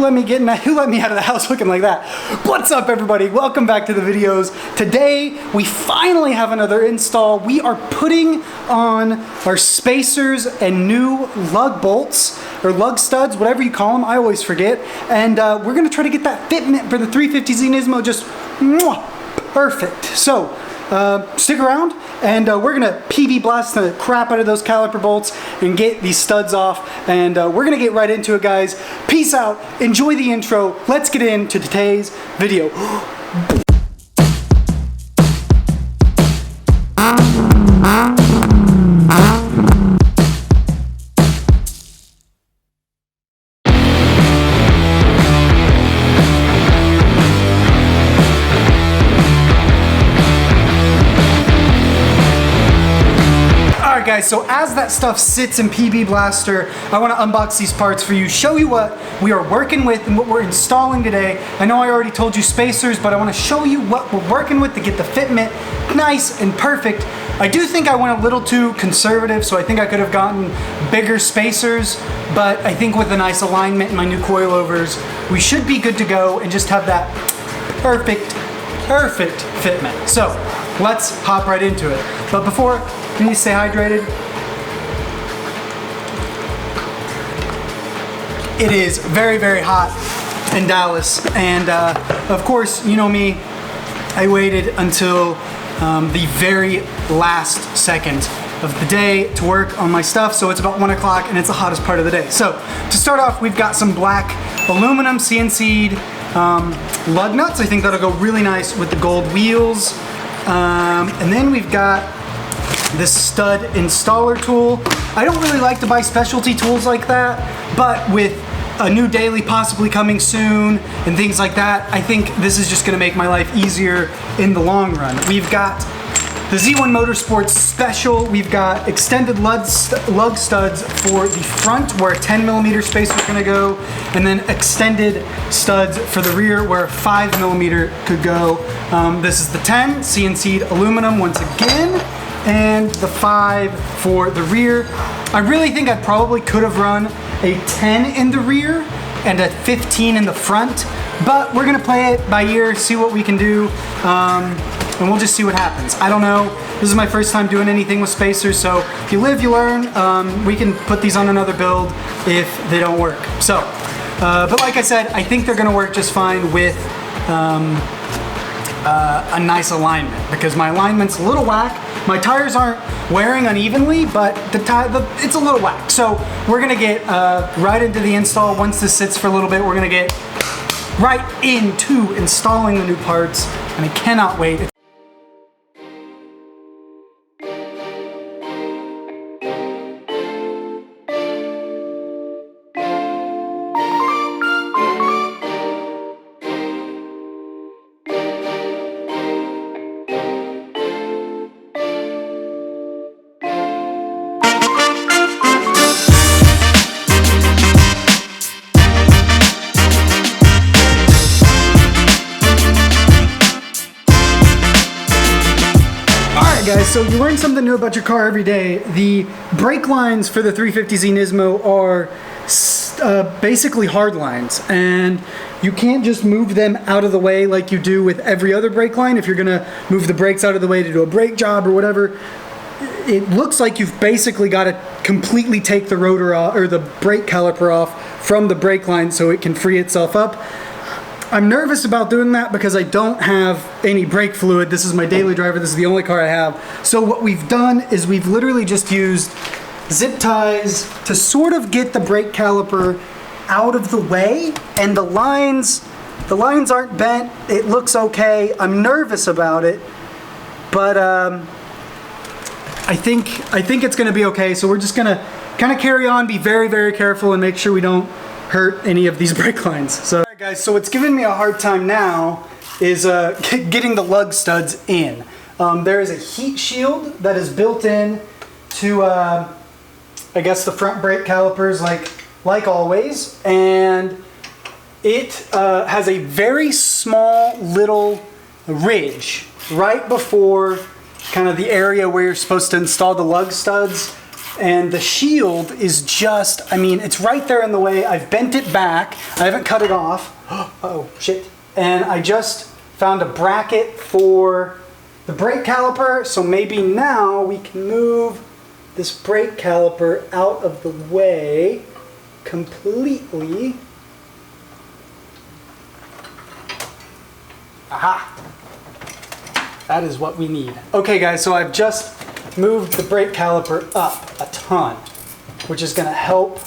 let me out of the house looking like that? What's up, everybody? Welcome back to the videos. Today, we finally have another install. We are putting on our spacers and new lug bolts, or lug studs, whatever you call them. I always forget. And we're gonna try to get that fitment for the 350Z Nismo just perfect. So, stick around, and we're gonna PV blast the crap out of those caliper bolts and get these studs off, and we're gonna get right into it, guys. Peace out, enjoy the intro, let's get into today's video. Guys, so as that stuff sits in PB Blaster, I want to unbox these parts for you, show you what we are working with and what we're installing today. I know I already told you spacers, but I want to show you what we're working with to get the fitment nice and perfect. I do think I went a little too conservative, so I think I could have gotten bigger spacers, but I think with a nice alignment and my new coilovers, we should be good to go and just have that perfect fitment. So let's hop right into it. But before, you need to stay hydrated. It is very, very hot in Dallas, and of course, you know me, I waited until the very last second of the day to work on my stuff, so it's about 1 o'clock and it's the hottest part of the day. So to start off, we've got some black aluminum CNC'd lug nuts. I think that'll go really nice with the gold wheels. And then we've got this stud installer tool. I don't really like to buy specialty tools like that, but with a new daily possibly coming soon and things like that, I think this is just gonna make my life easier in the long run. We've got the Z1 Motorsports Special. We've got extended lug studs for the front where a 10mm spacer is gonna go, and then extended studs for the rear where a 5mm could go. This is the 10 CNC'd aluminum once again, and the 5 for the rear. I really think I probably could have run a 10 in the rear and a 15 in the front, but we're gonna play it by ear, see what we can do, and we'll just see what happens. I don't know, this is my first time doing anything with spacers, so if you live, you learn. We can put these on another build if they don't work. So, but like I said, I think they're gonna work just fine with a nice alignment, because my alignment's a little whack. My tires aren't wearing unevenly, but it's a little whack. So we're gonna get right into the install. Once this sits for a little bit, we're gonna get right into installing the new parts, and I cannot wait. Guys, so you learn something new about your car every day. The brake lines for the 350Z Nismo are basically hard lines, and you can't just move them out of the way like you do with every other brake line. If you're gonna move the brakes out of the way to do a brake job or whatever, it looks like you've basically got to completely take the rotor off, or the brake caliper off from the brake line so it can free itself up. I'm nervous about doing that because I don't have any brake fluid. This is my daily driver. This is the only car I have. So what we've done is we've literally just used zip ties to sort of get the brake caliper out of the way, and the lines aren't bent. It looks okay. I'm nervous about it, but I think it's gonna be okay. So we're just gonna kind of carry on, be very, very careful, and make sure we don't hurt any of these brake lines. So alright guys, so what's giving me a hard time now is getting the lug studs in. There is a heat shield that is built in to I guess the front brake calipers, like always, and it has a very small little ridge right before kind of the area where you're supposed to install the lug studs. and the shield is just, I mean, it's right there in the way. I've bent it back. I haven't cut it off. Oh, shit. And I just found a bracket for the brake caliper, so maybe now we can move this brake caliper out of the way completely. Aha! That is what we need. Okay guys, so I've just moved the brake caliper up a ton, which is gonna help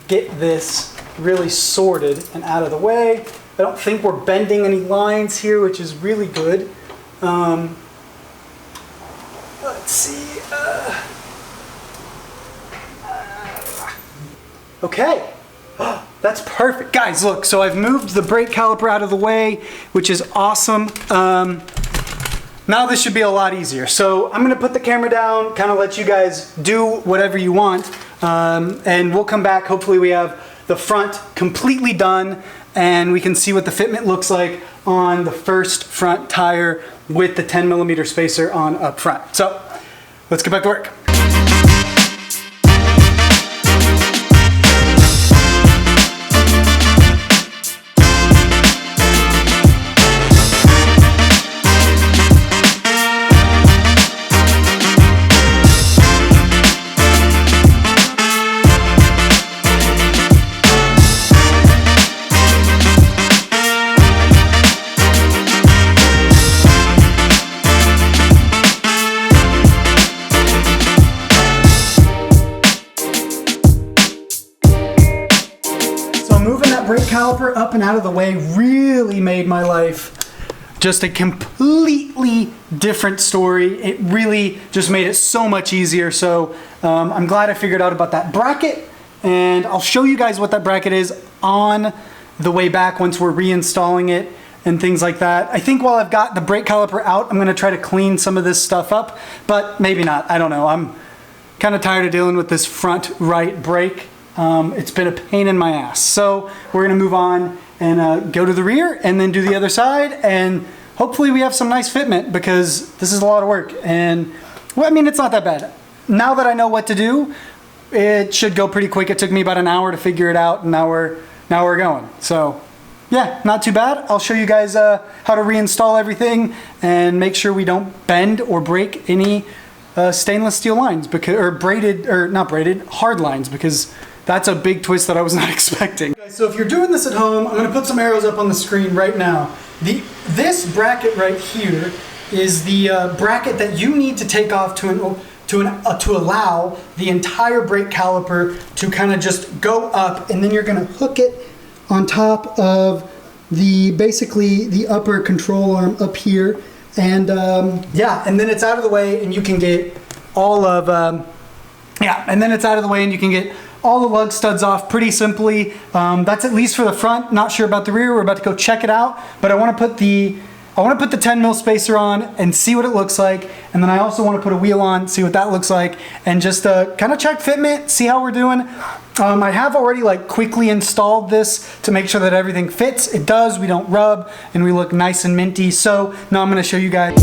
get this really sorted and out of the way. I don't think we're bending any lines here, which is really good. Let's see. Okay. That's perfect. Guys, look, so I've moved the brake caliper out of the way, which is awesome. Now this should be a lot easier. So I'm gonna put the camera down, kind of let you guys do whatever you want, and we'll come back. Hopefully we have the front completely done, and we can see what the fitment looks like on the first front tire with the 10mm spacer on up front. So let's get back to work. Brake caliper up and out of the way really made my life just a completely different story. It really just made it so much easier. So I'm glad I figured out about that bracket, and I'll show you guys what that bracket is on the way back once we're reinstalling it and things like that. I think while I've got the brake caliper out, I'm gonna try to clean some of this stuff up, but maybe not, I don't know. I'm kind of tired of dealing with this front right brake. It's been a pain in my ass. So we're gonna move on and go to the rear and then do the other side, and hopefully we have some nice fitment, because this is a lot of work. And well, I mean, it's not that bad. Now that I know what to do, it should go pretty quick. It took me about an hour to figure it out, and now we're going. So yeah, not too bad. I'll show you guys how to reinstall everything and make sure we don't bend or break any stainless steel lines, because, or braided, or not braided, hard lines, because that's a big twist that I was not expecting. Okay, so if you're doing this at home, I'm gonna put some arrows up on the screen right now. This bracket right here is the bracket that you need to take off to allow the entire brake caliper to kind of just go up, and then you're gonna hook it on top of basically the upper control arm up here. And yeah, and then it's out of the way, and you can get all of, all the lug studs off pretty simply. That's at least for the front. Not sure about the rear. We're about to go check it out, but I want to put the 10mm spacer on and see what it looks like, and then I also want to put a wheel on, see what that looks like, and just kind of check fitment, see how we're doing. I have already like quickly installed this to make sure that everything fits. It does. We don't rub, and we look nice and minty. So now I'm going to show you guys.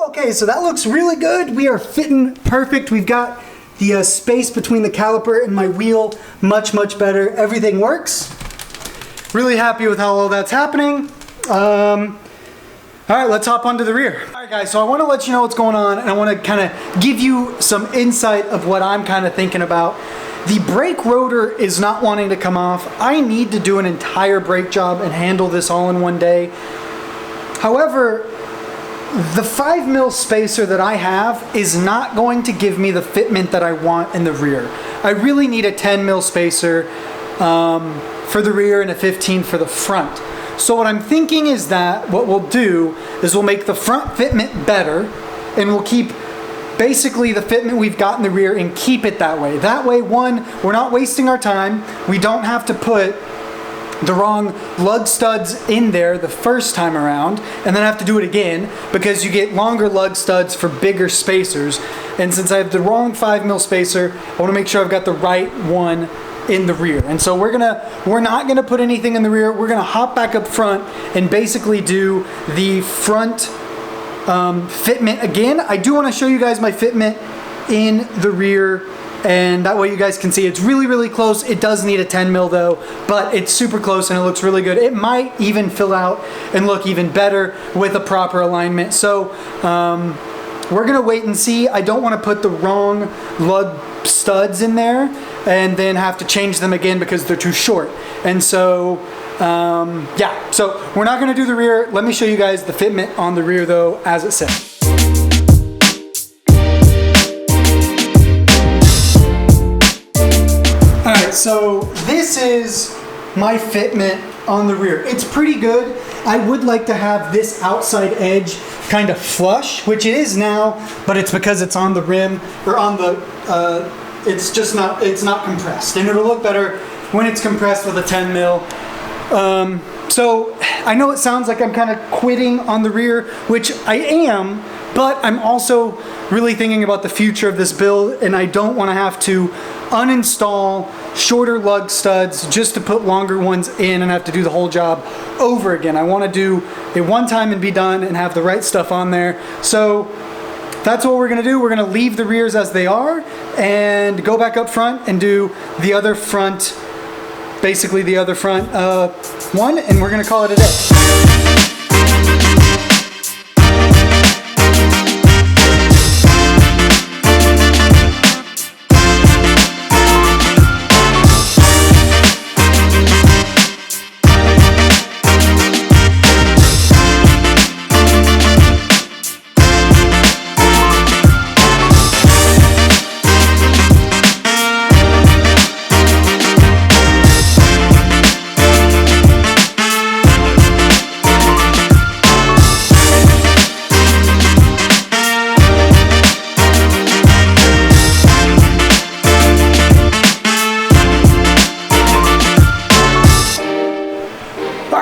Okay, so that looks really good. We are fitting perfect. We've got the space between the caliper and my wheel much, much better. Everything works. Really happy with how all that's happening. All right, let's hop onto the rear. All right, guys, so I want to let you know what's going on, and I want to kind of give you some insight of what I'm kind of thinking about. The brake rotor is not wanting to come off. I need to do an entire brake job and handle this all in one day. However, the 5mm spacer that I have is not going to give me the fitment that I want in the rear. I really need a 10mm spacer for the rear and a 15 for the front. So what I'm thinking is that what we'll do is we'll make the front fitment better, and we'll keep basically the fitment we've got in the rear and keep it that way. That way, one, we're not wasting our time. We don't have to put the wrong lug studs in there the first time around, and then I have to do it again because you get longer lug studs for bigger spacers. And since I have the wrong 5mm spacer, I want to make sure I've got the right one in the rear. And so we're not gonna put anything in the rear. We're gonna hop back up front and basically do the front fitment again. I do want to show you guys my fitment in the rear, and that way you guys can see it's really, really close. It does need a 10mm though, but it's super close and it looks really good. It might even fill out and look even better with a proper alignment. So we're gonna wait and see. I don't want to put the wrong lug studs in there and then have to change them again because they're too short. And so yeah, so we're not gonna do the rear. Let me show you guys the fitment on the rear though, as it says. All right, so this is my fitment on the rear. It's pretty good. I would like to have this outside edge kind of flush, which it is now, but it's because it's on the rim, or on the, it's not compressed. And it'll look better when it's compressed with a 10mm. So I know it sounds like I'm kind of quitting on the rear, which I am, but I'm also really thinking about the future of this build, and I don't want to have to uninstall shorter lug studs just to put longer ones in and have to do the whole job over again. I want to do it one time and be done and have the right stuff on there. So that's what we're going to do. We're going to leave the rears as they are and go back up front and do the other front, basically the other front one, and we're going to call it a day.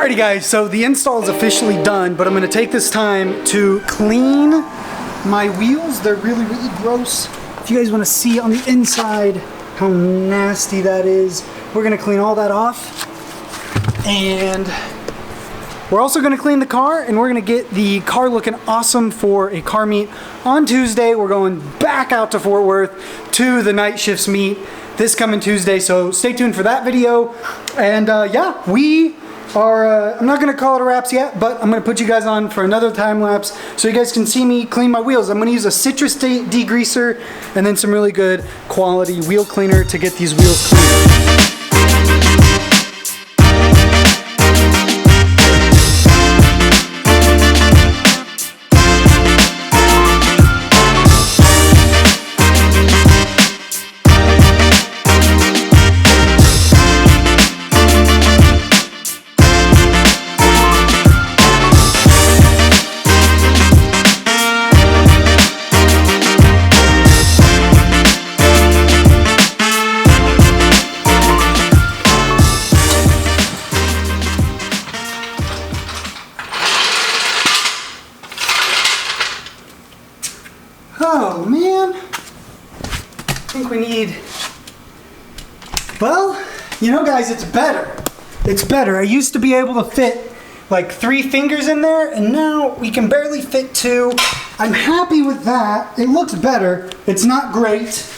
Alrighty guys, so the install is officially done, but I'm going to take this time to clean my wheels. They're really, really gross. If you guys want to see on the inside how nasty that is, we're going to clean all that off. And we're also going to clean the car, and we're going to get the car looking awesome for a car meet on Tuesday. We're going back out to Fort Worth to the night shifts meet this coming Tuesday, so stay tuned for that video. And yeah, we are, I'm not going to call it a wraps yet, but I'm going to put you guys on for another time lapse so you guys can see me clean my wheels. I'm going to use a citrus degreaser and then some really good quality wheel cleaner to get these wheels clean. Oh man, I think we need, well, you know guys, it's better. It's better. I used to be able to fit like 3 fingers in there, and now we can barely fit 2. I'm happy with that. It looks better. It's not great.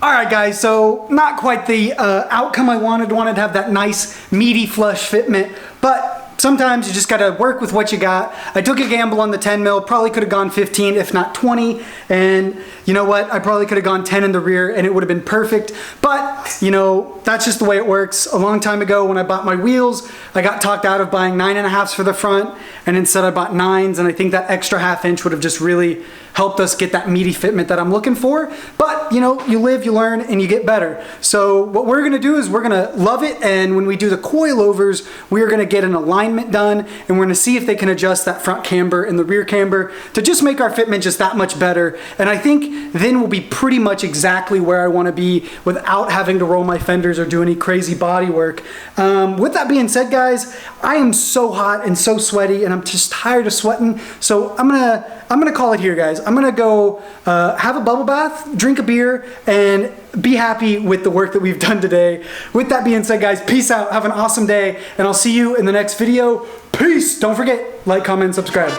Alright guys, so not quite the outcome I wanted. I wanted to have that nice meaty flush fitment, but sometimes you just gotta work with what you got. I took a gamble on the 10mm, probably could have gone 15, if not 20, and you know what? I probably could have gone 10 in the rear and it would have been perfect, but you know, that's just the way it works. A long time ago when I bought my wheels, I got talked out of buying 9.5s for the front, and instead I bought 9s, and I think that extra ½ inch would have just really helped us get that meaty fitment that I'm looking for. But you know, you live, you learn, and you get better. So what we're gonna do is we're gonna love it, and when we do the coilovers, we're gonna get an alignment done, and we're gonna see if they can adjust that front camber and the rear camber to just make our fitment just that much better. And I think then we'll be pretty much exactly where I wanna be without having having to roll my fenders or do any crazy body work. With that being said, guys, I am so hot and so sweaty, and I'm just tired of sweating. So I'm gonna call it here, guys. I'm gonna go have a bubble bath, drink a beer, and be happy with the work that we've done today. With that being said, guys, peace out. Have an awesome day, and I'll see you in the next video. Peace. Don't forget, like, comment, and subscribe.